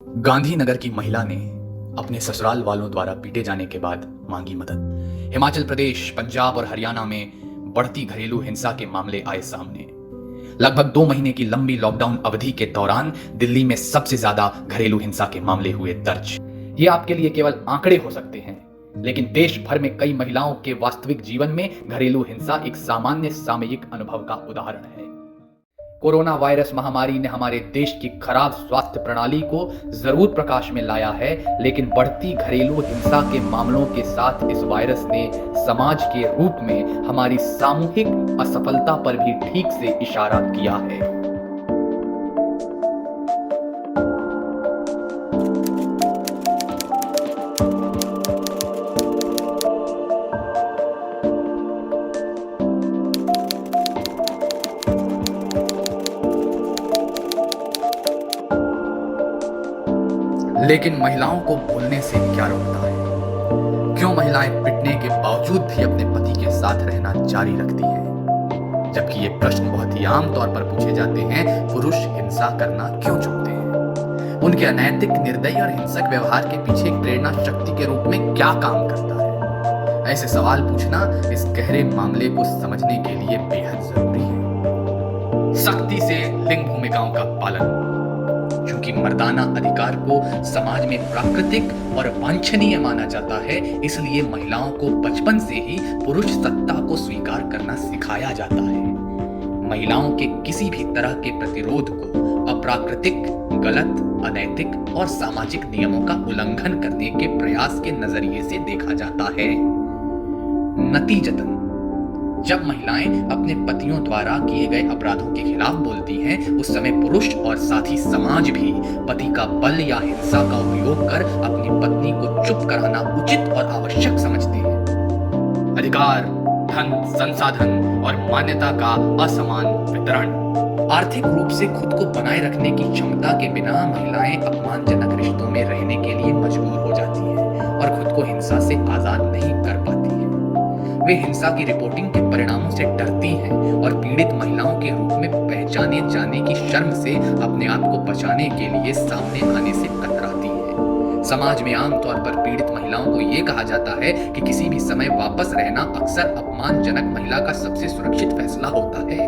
गांधीनगर की महिला ने अपने ससुराल वालों द्वारा पीटे जाने के बाद मांगी मदद। हिमाचल प्रदेश, पंजाब और हरियाणा में बढ़ती घरेलू हिंसा के मामले आए सामने। लगभग 2 महीने की लंबी लॉकडाउन अवधि के दौरान दिल्ली में सबसे ज्यादा घरेलू हिंसा के मामले हुए दर्ज। ये आपके लिए केवल आंकड़े हो सकते हैं, लेकिन देश भर में कई महिलाओं के वास्तविक जीवन में घरेलू हिंसा एक सामान्य सामयिक अनुभव का उदाहरण है। कोरोना वायरस महामारी ने हमारे देश की खराब स्वास्थ्य प्रणाली को जरूर प्रकाश में लाया है, लेकिन बढ़ती घरेलू हिंसा के मामलों के साथ इस वायरस ने समाज के रूप में हमारी सामूहिक असफलता पर भी ठीक से इशारा किया है। लेकिन महिलाओं को बोलने से क्या रोकता है? क्यों महिलाएं पिटने के बावजूद भी अपने पति के साथ रहना जारी रखती हैं? जबकि ये प्रश्न बहुत ही आम तौर पर पूछे जाते हैं, पुरुष हिंसा करना क्यों चुनते हैं? उनके अनैतिक, निर्दयी और हिंसक व्यवहार के पीछे एक प्रेरणा शक्ति के रूप में क्या काम करता है? ऐसे सवाल पूछना इस गहरे मामले को समझने के लिए बेहद जरूरी है। सख्ती से लिंग भूमिकाओं का पालन। क्योंकि मर्दाना अधिकार को समाज में प्राकृतिक और वांछनीय माना जाता है, इसलिए महिलाओं को बचपन से ही पुरुष सत्ता को स्वीकार करना सिखाया जाता है। महिलाओं के किसी भी तरह के प्रतिरोध को अप्राकृतिक, गलत, अनैतिक और सामाजिक नियमों का उल्लंघन करने के प्रयास के नजरिए से देखा जाता है। नतीजतन जब महिलाएं अपने पतियों द्वारा किए गए अपराधों के खिलाफ बोलती हैं, उस समय पुरुष और साथ ही समाज भी पति का बल या हिंसा का उपयोग कर अपनी पत्नी को चुप कराना उचित और आवश्यक समझते हैं। अधिकार, धन, संसाधन और मान्यता का असमान वितरण। आर्थिक रूप से खुद को बनाए रखने की क्षमता के बिना महिलाएं अपमानजनक रिश्तों में रहने के लिए मजबूर हो जाती हैं और खुद को हिंसा से आजाद नहीं कर पाती हैं। वे हिंसा की रिपोर्टिंग के परिणामों से डरती हैं और पीड़ित महिलाओं के रूप में पहचाने जाने की शर्म से अपने आप को बचाने के लिए सामने आने से कतराती हैं। समाज में आमतौर पर पीड़ित महिलाओं को यह कहा जाता है कि किसी भी समय वापस रहना अक्सर अपमानजनक महिला का सबसे सुरक्षित फैसला होता है,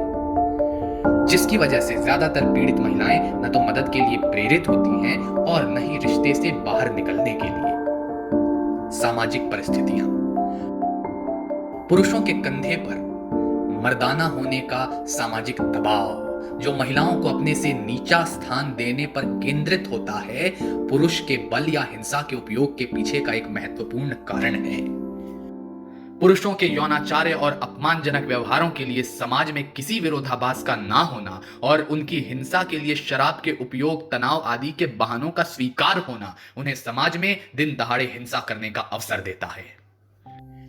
जिसकी वजह से ज्यादातर पीड़ित महिलाएं न तो मदद के लिए प्रेरित होती हैं और न ही रिश्ते से बाहर निकलने के लिए। सामाजिक परिस्थितियां। पुरुषों के कंधे पर मर्दाना होने का सामाजिक दबाव, जो महिलाओं को अपने से नीचा स्थान देने पर केंद्रित होता है, पुरुष के बल या हिंसा के उपयोग के पीछे का एक महत्वपूर्ण कारण है। पुरुषों के यौनाचार्य और अपमानजनक व्यवहारों के लिए समाज में किसी विरोधाभास का ना होना और उनकी हिंसा के लिए शराब के उपयोग, तनाव आदि के बहानों का स्वीकार होना उन्हें समाज में दिन दहाड़े हिंसा करने का अवसर देता है।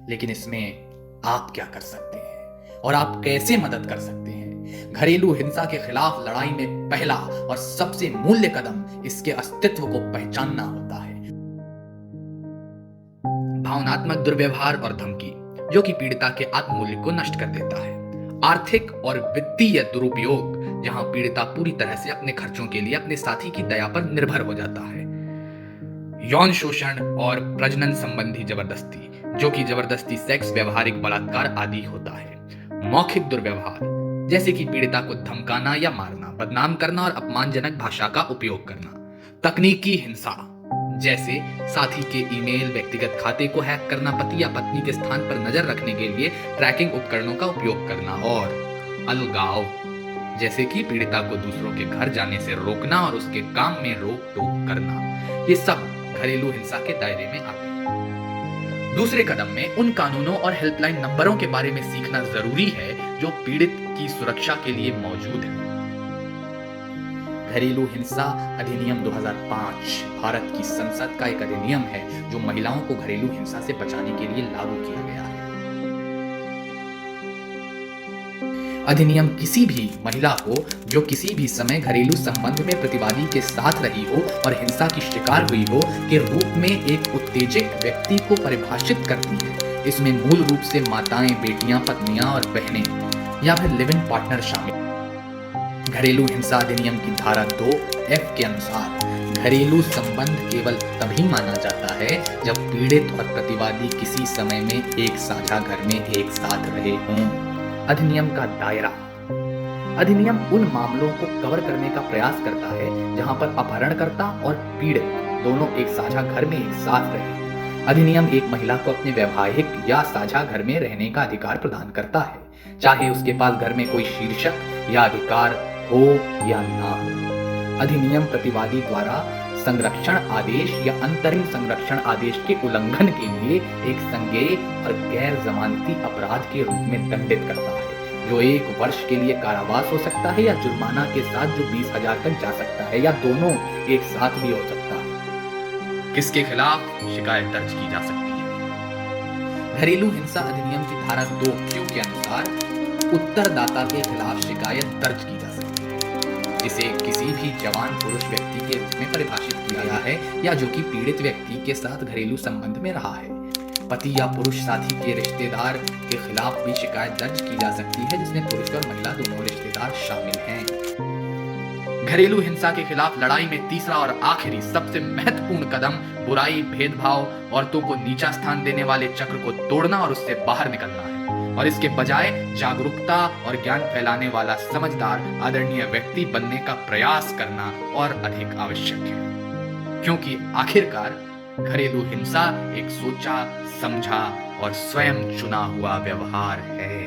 लेकिन इसमें आप क्या कर सकते हैं और आप कैसे मदद कर सकते हैं? घरेलू हिंसा के खिलाफ लड़ाई में पहला और सबसे मूल्य कदम इसके अस्तित्व को पहचानना होता है। भावनात्मक दुर्व्यवहार और धमकी, जो कि पीड़िता के आत्ममूल्य को नष्ट कर देता है। आर्थिक और वित्तीय दुरुपयोग, जहां पीड़िता पूरी तरह से अपने खर्चों के लिए अपने साथी की दया पर निर्भर हो जाता है। यौन शोषण और प्रजनन संबंधी जबरदस्ती, जो कि जबरदस्ती सेक्स, व्यवहारिक बलात्कार आदि होता है। मौखिक दुर्व्यवहार, जैसे कि पीड़िता को धमकाना या मारना, बदनाम करना और अपमानजनक भाषा का उपयोग करना। तकनीकी हिंसा, जैसे साथी के ईमेल, व्यक्तिगत खाते को हैक करना, पति या पत्नी के स्थान पर नजर रखने के लिए ट्रैकिंग उपकरणों का उपयोग करना। और अलगाव, जैसे कि पीड़िता को दूसरों के घर जाने से रोकना और उसके काम में रोक टोक करना। ये सब घरेलू हिंसा के दायरे में आते हैं। दूसरे कदम में उन कानूनों और हेल्पलाइन नंबरों के बारे में सीखना जरूरी है जो पीड़ित की सुरक्षा के लिए मौजूद है। घरेलू हिंसा अधिनियम 2005 भारत की संसद का एक अधिनियम है जो महिलाओं को घरेलू हिंसा से बचाने के लिए लागू किया गया है। अधिनियम किसी भी महिला को जो किसी भी समय घरेलू संबंध में प्रतिवादी के साथ रही हो और हिंसा की शिकार हुई हो के रूप में एक उत्तेजक व्यक्ति को परिभाषित करती है। इसमें मूल रूप से माताएं, बेटियां, पत्नियां और बहनें या फिर लिव इन पार्टनर शामिल। घरेलू हिंसा अधिनियम की धारा 2F के अनुसार घरेलू संबंध केवल तभी माना जाता है जब पीड़ित और प्रतिवादी किसी समय में एक साझा घर में एक साथ रहे हों। अधिनियम का दायरा। अधिनियम उन मामलों को कवर करने का प्रयास करता है जहां पर अपहरणकर्ता और पीड़ित दोनों एक साझा घर में एक साथ रहे। अधिनियम एक महिला को अपने वैवाहिक या साझा घर में रहने का अधिकार प्रदान करता है, चाहे उसके पास घर में कोई शीर्षक या अधिकार हो या ना हो। अधिनियम प्रतिवादी द्वारा संरक्षण आदेश या अंतरिम संरक्षण आदेश के उल्लंघन के लिए एक संज्ञेय और गैर जमानती अपराध के रूप में दंडित करता है, जो 1 वर्ष के लिए कारावास हो सकता है या जुर्माना के साथ जो 20,000 तक जा सकता है, या दोनों एक साथ भी हो सकता है। किसके खिलाफ शिकायत दर्ज की जा सकती है? घरेलू हिंसा अधिनियम की धारा 2Q के अनुसार उत्तरदाता के खिलाफ शिकायत दर्ज की जा सकती है, जिसे किसी भी जवान पुरुष व्यक्ति के रूप में परिभाषित किया गया है या जो कि पीड़ित व्यक्ति के साथ घरेलू संबंध में रहा है। पति या पुरुष साथी के रिश्तेदार के खिलाफ भी शिकायत दर्ज की जा सकती है, जिसमें पुरुष और महिला दोनों रिश्तेदार शामिल हैं। घरेलू हिंसा के खिलाफ लड़ाई में तीसरा और आखिरी सबसे महत्वपूर्ण कदम बुराई, भेदभाव, औरतों को नीचा स्थान देने वाले चक्र को तोड़ना और उससे बाहर निकलना है, और इसके बजाय जागरूकता और ज्ञान फैलाने वाला समझदार आदरणीय व्यक्ति बनने का प्रयास करना और अधिक आवश्यक है, क्योंकि आखिरकार घरेलू हिंसा एक सोचा, समझा और स्वयं चुना हुआ व्यवहार है।